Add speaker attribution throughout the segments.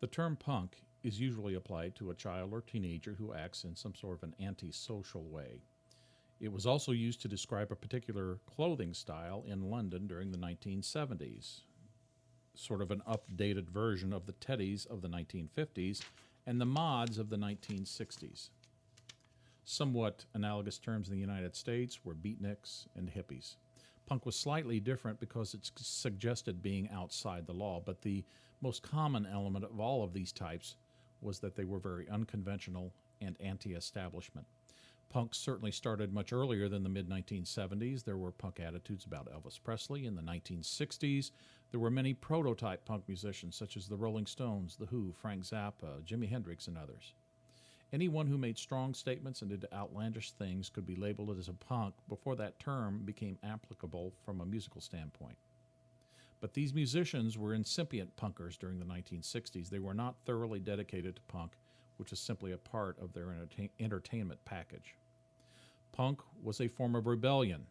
Speaker 1: The term punk is usually applied to a child or teenager who acts in some sort of an antisocial way. It was also used to describe a particular clothing style in London during the 1970s, sort of an updated version of the teddies of the 1950s and the mods of the 1960s. Somewhat analogous terms in the United States were beatniks and hippies. Punk was slightly different because it suggested being outside the law, but the most common element of all of these types was that they were very unconventional and anti-establishment. Punk certainly started much earlier than the mid-1970s. There were punk attitudes about Elvis Presley. In the 1960s, there were many prototype punk musicians such as the Rolling Stones, The Who, Frank Zappa, Jimi Hendrix, and others. Anyone who made strong statements and did outlandish things could be labeled as a punk before that term became applicable from a musical standpoint. But these musicians were incipient punkers during the 1960s. They were not thoroughly dedicated to punk, which is simply a part of their entertainment package. Punk was a form of rebellion.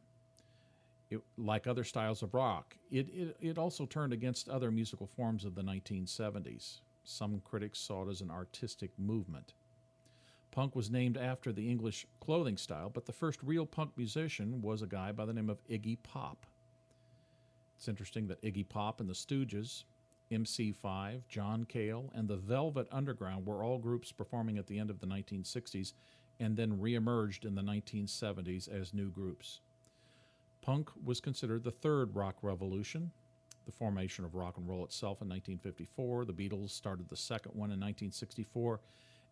Speaker 1: Like other styles of rock, it also turned against other musical forms of the 1970s. Some critics saw it as an artistic movement. Punk was named after the English clothing style, but the first real punk musician was a guy by the name of Iggy Pop. It's interesting that Iggy Pop and the Stooges, MC5, John Cale, and the Velvet Underground were all groups performing at the end of the 1960s and then reemerged in the 1970s as new groups. Punk was considered the third rock revolution, the formation of rock and roll itself in 1954. The Beatles started the second one in 1964,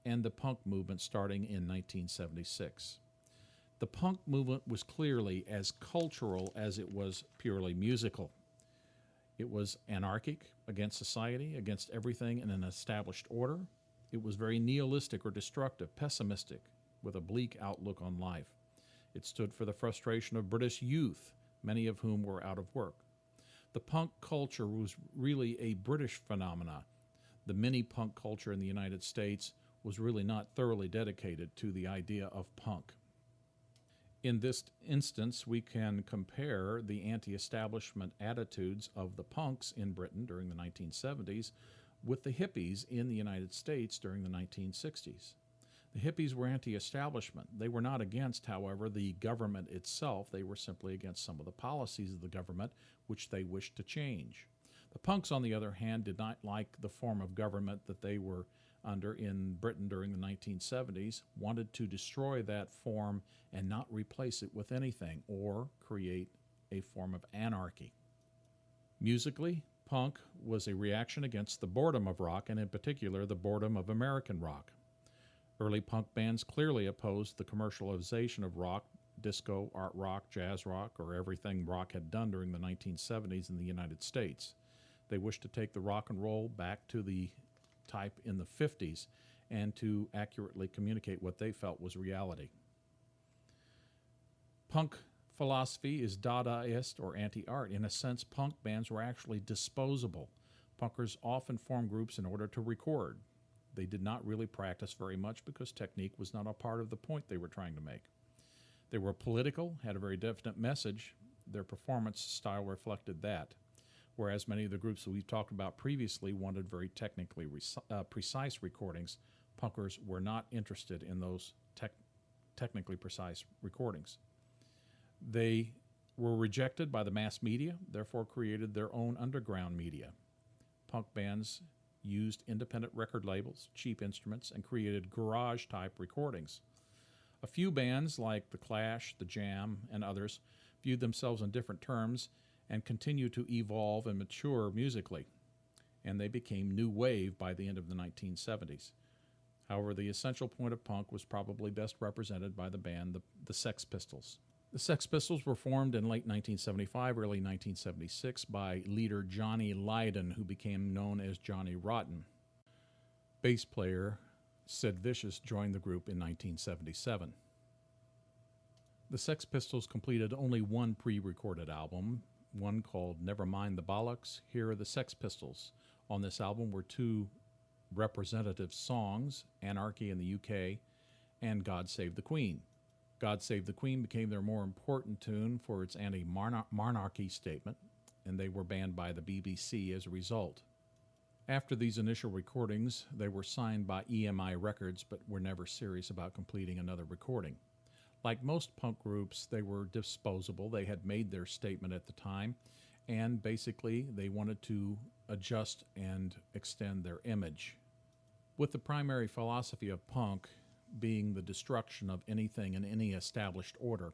Speaker 1: and the punk movement starting in 1976. The punk movement was clearly as cultural as it was purely musical. It was anarchic, against society, against everything in an established order. It was very nihilistic or destructive, pessimistic, with a bleak outlook on life. It stood for the frustration of British youth, many of whom were out of work. The punk culture was really a British phenomena. The mini-punk culture in the United States was really not thoroughly dedicated to the idea of punk. In this instance, we can compare the anti-establishment attitudes of the punks in Britain during the 1970s with the hippies in the United States during the 1960s. The hippies were anti-establishment. They were not against, however, the government itself. They were simply against some of the policies of the government, which they wished to change. The punks, on the other hand, did not like the form of government that they were under in Britain during the 1970s, wanted to destroy that form and not replace it with anything or create a form of anarchy. Musically, punk was a reaction against the boredom of rock, and in particular the boredom of American rock. Early punk bands clearly opposed the commercialization of rock, disco, art rock, jazz rock, or everything rock had done during the 1970s in the United States. They wished to take the rock and roll back to the type in the 50s and to accurately communicate what they felt was reality. Punk philosophy is Dadaist or anti-art. In a sense, punk bands were actually disposable. Punkers often formed groups in order to record. They did not really practice very much because technique was not a part of the point they were trying to make. They were political, had a very definite message. Their performance style reflected that. Whereas many of the groups that we've talked about previously wanted very technically precise recordings, punkers were not interested in those technically precise recordings. They were rejected by the mass media, therefore created their own underground media. Punk bands used independent record labels, cheap instruments, and created garage-type recordings. A few bands like The Clash, The Jam, and others viewed themselves in different terms and continue to evolve and mature musically, and they became new wave by the end of the 1970s. However, the essential point of punk was probably best represented by the band the Sex Pistols. The Sex Pistols were formed in late 1975, early 1976 by leader Johnny Lydon, who became known as Johnny Rotten. Bass player Sid Vicious joined the group in 1977. The Sex Pistols completed only one pre-recorded album, one called Never Mind the Bollocks, Here Are the Sex Pistols. On this album were two representative songs, Anarchy in the UK and God Save the Queen. God Save the Queen became their more important tune for its anti-monarchy statement, and they were banned by the BBC as a result. After these initial recordings, they were signed by EMI Records but were never serious about completing another recording. Like most punk groups, they were disposable. They had made their statement at the time, and basically they wanted to adjust and extend their image. With the primary philosophy of punk being the destruction of anything in any established order,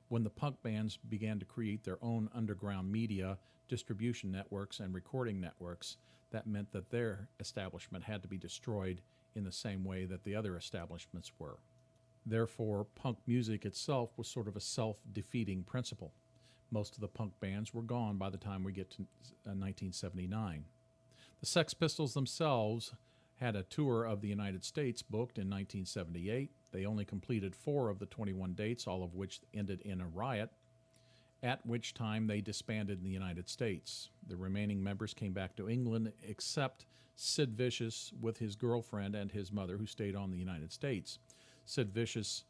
Speaker 1: when the punk bands began to create their own underground media, distribution networks, and recording networks, that meant that their establishment had to be destroyed in the same way that the other establishments were. Therefore, punk music itself was sort of a self-defeating principle. Most of the punk bands were gone by the time we get to 1979. The Sex Pistols themselves had a tour of the United States booked in 1978. They only completed 4 of the 21 dates, all of which ended in a riot, at which time they disbanded in the United States. The remaining members came back to England, except Sid Vicious with his girlfriend and his mother, who stayed on the United States. Sid Vicious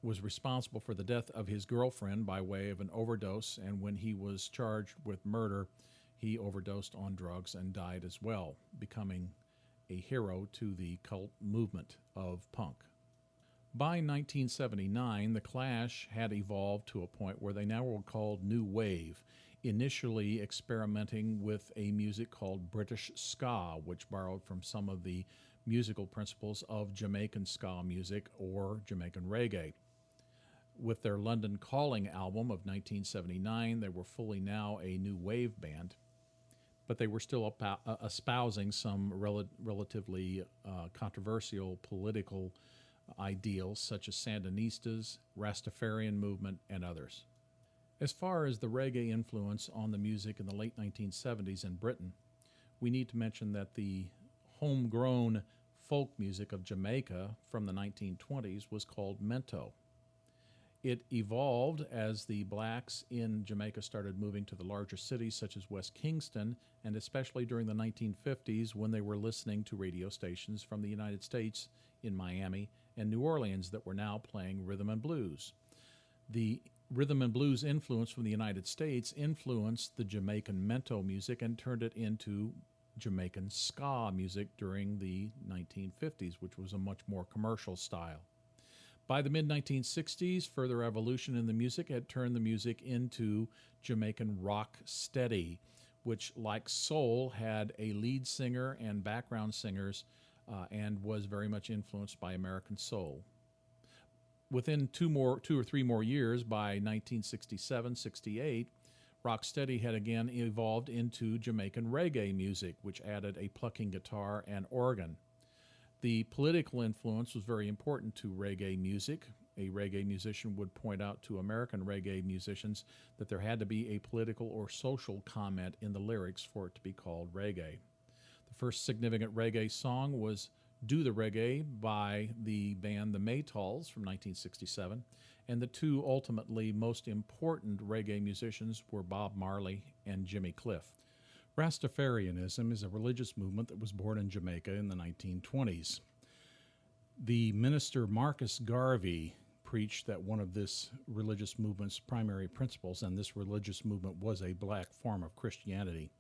Speaker 1: was responsible for the death of his girlfriend by way of an overdose, and when he was charged with murder, he overdosed on drugs and died as well, becoming a hero to the cult movement of punk. By 1979, the Clash had evolved to a point where they now were called New Wave, initially experimenting with a music called British ska, which borrowed from some of the musical principles of Jamaican ska music or Jamaican reggae. With their London Calling album of 1979, they were fully now a new wave band, but they were still espousing some relatively controversial political ideals such as Sandinistas, Rastafarian movement, and others. As far as the reggae influence on the music in the late 1970s in Britain, we need to mention that the homegrown folk music of Jamaica from the 1920s was called mento. It evolved as the blacks in Jamaica started moving to the larger cities such as West Kingston, and especially during the 1950s when they were listening to radio stations from the United States in Miami and New Orleans that were now playing rhythm and blues. The rhythm and blues influence from the United States influenced the Jamaican mento music and turned it into Jamaican ska music during the 1950s, which was a much more commercial style. By the mid-1960s, further evolution in the music had turned the music into Jamaican rock steady, which, like soul, had a lead singer and background singers and was very much influenced by American soul. Within 2 or 3 more years, by 1967-68, rocksteady had again evolved into Jamaican reggae music, which added a plucking guitar and organ. The political influence was very important to reggae music. A reggae musician would point out to American reggae musicians that there had to be a political or social comment in the lyrics for it to be called reggae. The first significant reggae song was Do the Reggae by the band The Maytals from 1967, and the 2 ultimately most important reggae musicians were Bob Marley and Jimmy Cliff. Rastafarianism is a religious movement that was born in Jamaica in the 1920s. The minister Marcus Garvey preached that one of this religious movement's primary principles, and this religious movement was a black form of Christianity,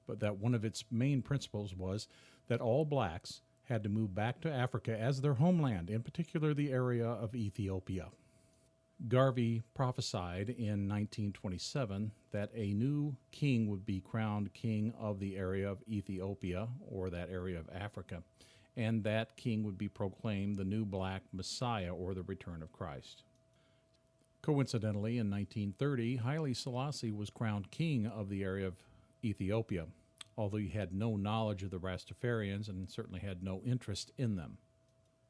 Speaker 1: but that one of its main principles was that all blacks had to move back to Africa as their homeland, in particular the area of Ethiopia. Garvey prophesied in 1927 that a new king would be crowned king of the area of Ethiopia, or that area of Africa, and that king would be proclaimed the new black Messiah, or the return of Christ. Coincidentally, in 1930, Haile Selassie was crowned king of the area of Ethiopia, although he had no knowledge of the Rastafarians and certainly had no interest in them.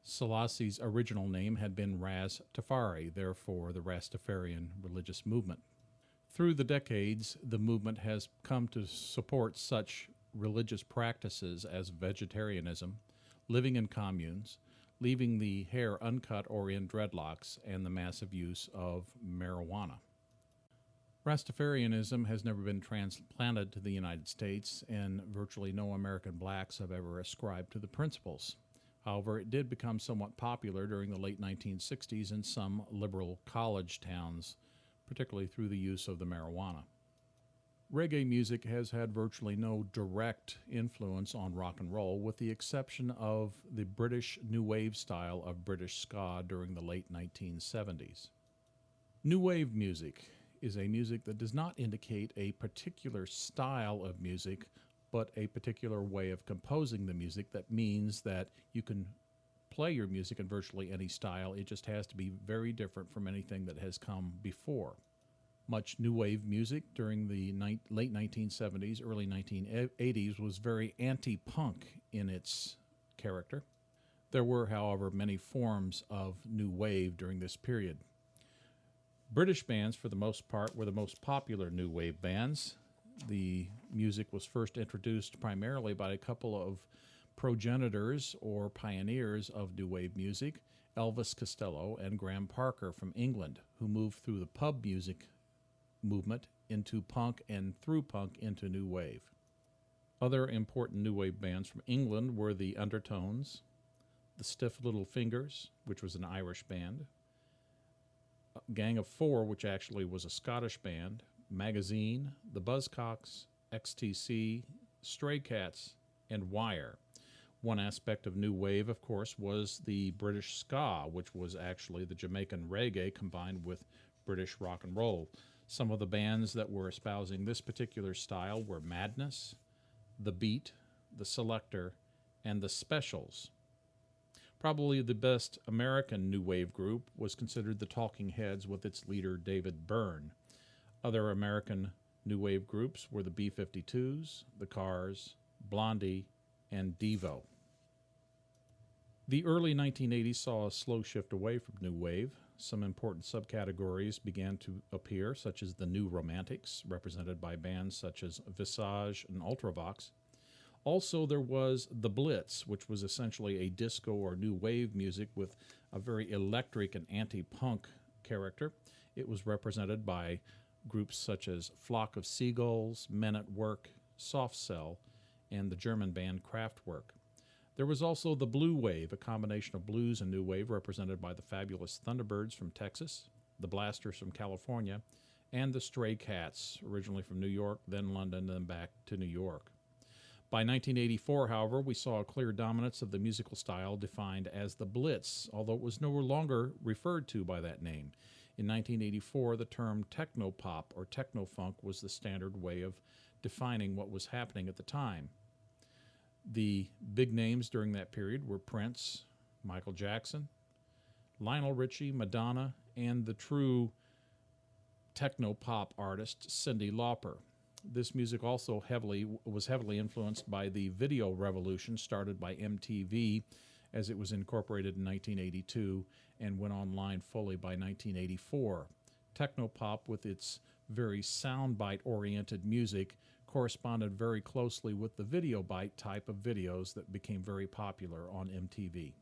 Speaker 1: Selassie's original name had been Ras Tafari, therefore the Rastafarian religious movement. Through the decades, the movement has come to support such religious practices as vegetarianism, living in communes, leaving the hair uncut or in dreadlocks, and the massive use of marijuana. Rastafarianism has never been transplanted to the United States, and virtually no American blacks have ever ascribed to the principles. However, it did become somewhat popular during the late 1960s in some liberal college towns, particularly through the use of the marijuana. Reggae music has had virtually no direct influence on rock and roll, with the exception of the British New Wave style of British ska during the late 1970s. New Wave music is a music that does not indicate a particular style of music, but a particular way of composing the music. That means that you can play your music in virtually any style. It just has to be very different from anything that has come before. Much new wave music during the late 1970s, early 1980s was very anti-punk in its character. There were, however, many forms of new wave during this period. British bands, for the most part, were the most popular new wave bands. The music was first introduced primarily by a couple of progenitors or pioneers of new wave music, Elvis Costello and Graham Parker from England, who moved through the pub music movement into punk and through punk into new wave. Other important new wave bands from England were the Undertones, the Stiff Little Fingers, which was an Irish band, Gang of Four, which actually was a Scottish band, Magazine, the Buzzcocks, XTC, Stray Cats, and Wire. One aspect of new wave, of course, was the British ska, which was actually the Jamaican reggae combined with British rock and roll. Some of the bands that were espousing this particular style were Madness, The Beat, The Selector, and The Specials. Probably the best American new wave group was considered the Talking Heads with its leader David Byrne. Other American new wave groups were the B-52s, The Cars, Blondie, and Devo. The early 1980s saw a slow shift away from new wave. Some important subcategories began to appear, such as the New Romantics, represented by bands such as Visage and Ultravox. Also, there was the Blitz, which was essentially a disco or new wave music with a very electric and anti-punk character. It was represented by groups such as Flock of Seagulls, Men at Work, Soft Cell, and the German band Kraftwerk. There was also the Blue Wave, a combination of blues and new wave, represented by the Fabulous Thunderbirds from Texas, the Blasters from California, and the Stray Cats, originally from New York, then London, then back to New York. By 1984, however, we saw a clear dominance of the musical style defined as the Blitz, although it was no longer referred to by that name. In 1984, the term technopop or technofunk was the standard way of defining what was happening at the time. The big names during that period were Prince, Michael Jackson, Lionel Richie, Madonna, and the true techno-pop artist Cyndi Lauper. This music also was heavily influenced by the video revolution started by MTV, as it was incorporated in 1982 and went online fully by 1984. Technopop, with its very soundbite-oriented music, corresponded very closely with the video bite type of videos that became very popular on MTV.